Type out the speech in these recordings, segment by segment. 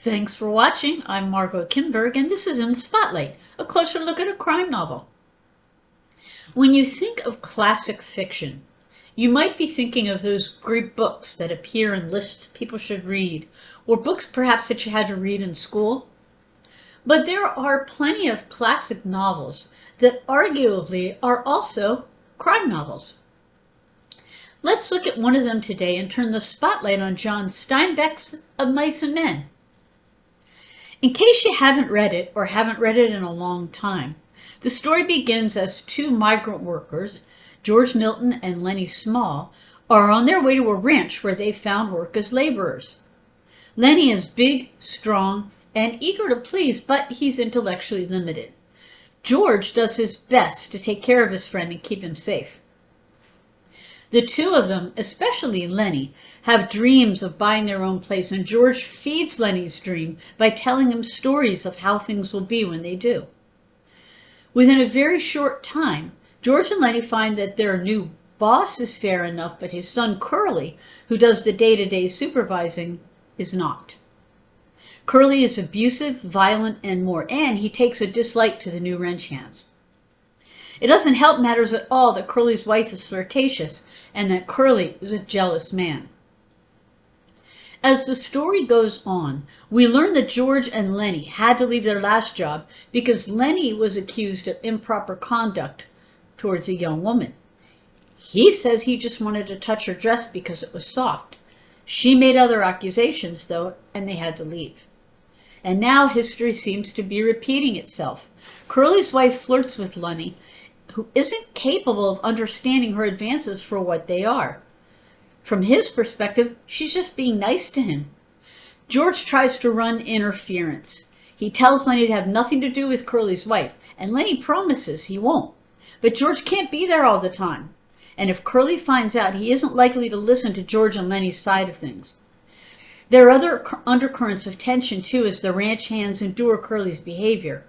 Thanks for watching. I'm Margot Kinberg, and this is In the Spotlight, a closer look at a crime novel. When you think of classic fiction, you might be thinking of those great books that appear in lists people should read, or books perhaps that you had to read in school. But there are plenty of classic novels that arguably are also crime novels. Let's look at one of them today and turn the spotlight on John Steinbeck's Of Mice and Men. In case you haven't read it or haven't read it in a long time, the story begins as two migrant workers, George Milton and Lenny Small, are on their way to a ranch where they found work as laborers. Lenny is big, strong, and eager to please, but he's intellectually limited. George does his best to take care of his friend and keep him safe. The two of them, especially Lenny, have dreams of buying their own place, and George feeds Lenny's dream by telling him stories of how things will be when they do. Within a very short time, George and Lenny find that their new boss is fair enough, but his son Curly, who does the day-to-day supervising, is not. Curly is abusive, violent, and more, and he takes a dislike to the new ranch hands. It doesn't help matters at all that Curly's wife is flirtatious and that Curly is a jealous man. As the story goes on, we learn that George and Lenny had to leave their last job because Lenny was accused of improper conduct towards a young woman. He says he just wanted to touch her dress because it was soft. She made other accusations, though, and they had to leave. And now history seems to be repeating itself. Curly's wife flirts with Lenny, who isn't capable of understanding her advances for what they are. From his perspective, she's just being nice to him. George tries to run interference. He tells Lenny to have nothing to do with Curly's wife, and Lenny promises he won't. But George can't be there all the time. And if Curly finds out, he isn't likely to listen to George and Lenny's side of things. There are other undercurrents of tension, too, as the ranch hands endure Curly's behavior.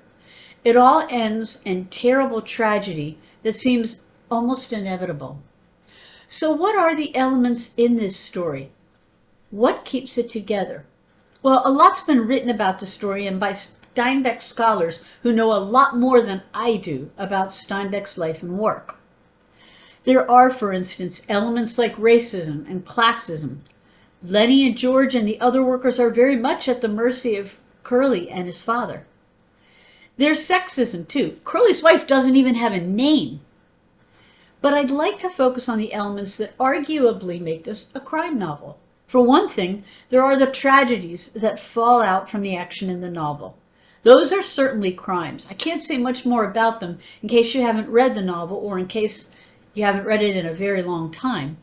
It all ends in terrible tragedy that seems almost inevitable. So what are the elements in this story? What keeps it together? Well, a lot's been written about the story and by Steinbeck scholars who know a lot more than I do about Steinbeck's life and work. There are, for instance, elements like racism and classism. Lenny and George and the other workers are very much at the mercy of Curly and his father. There's sexism, too. Curly's wife doesn't even have a name. But I'd like to focus on the elements that arguably make this a crime novel. For one thing, there are the tragedies that fall out from the action in the novel. Those are certainly crimes. I can't say much more about them in case you haven't read the novel or in case you haven't read it in a very long time.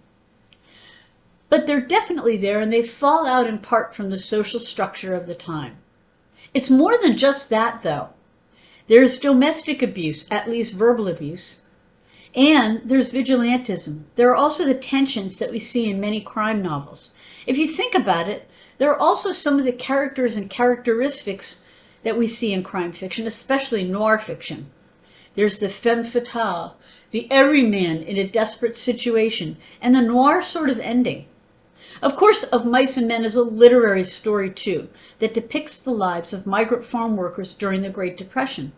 But they're definitely there, and they fall out in part from the social structure of the time. It's more than just that, though. There's domestic abuse, at least verbal abuse, and there's vigilantism. There are also the tensions that we see in many crime novels. If you think about it, there are also some of the characters and characteristics that we see in crime fiction, especially noir fiction. There's the femme fatale, the everyman in a desperate situation, and the noir sort of ending. Of course, Of Mice and Men is a literary story, too, that depicts the lives of migrant farm workers during the Great Depression.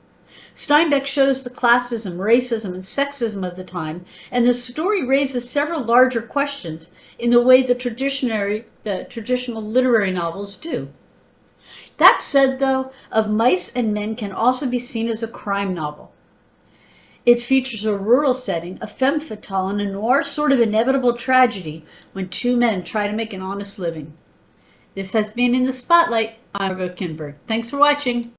Steinbeck shows the classism, racism, and sexism of the time, and the story raises several larger questions in the way the traditional literary novels do. That said, though, Of Mice and Men can also be seen as a crime novel. It features a rural setting, a femme fatale, and a noir sort of inevitable tragedy when two men try to make an honest living. This has been In the Spotlight. I'm Margot Kinberg. Thanks for watching.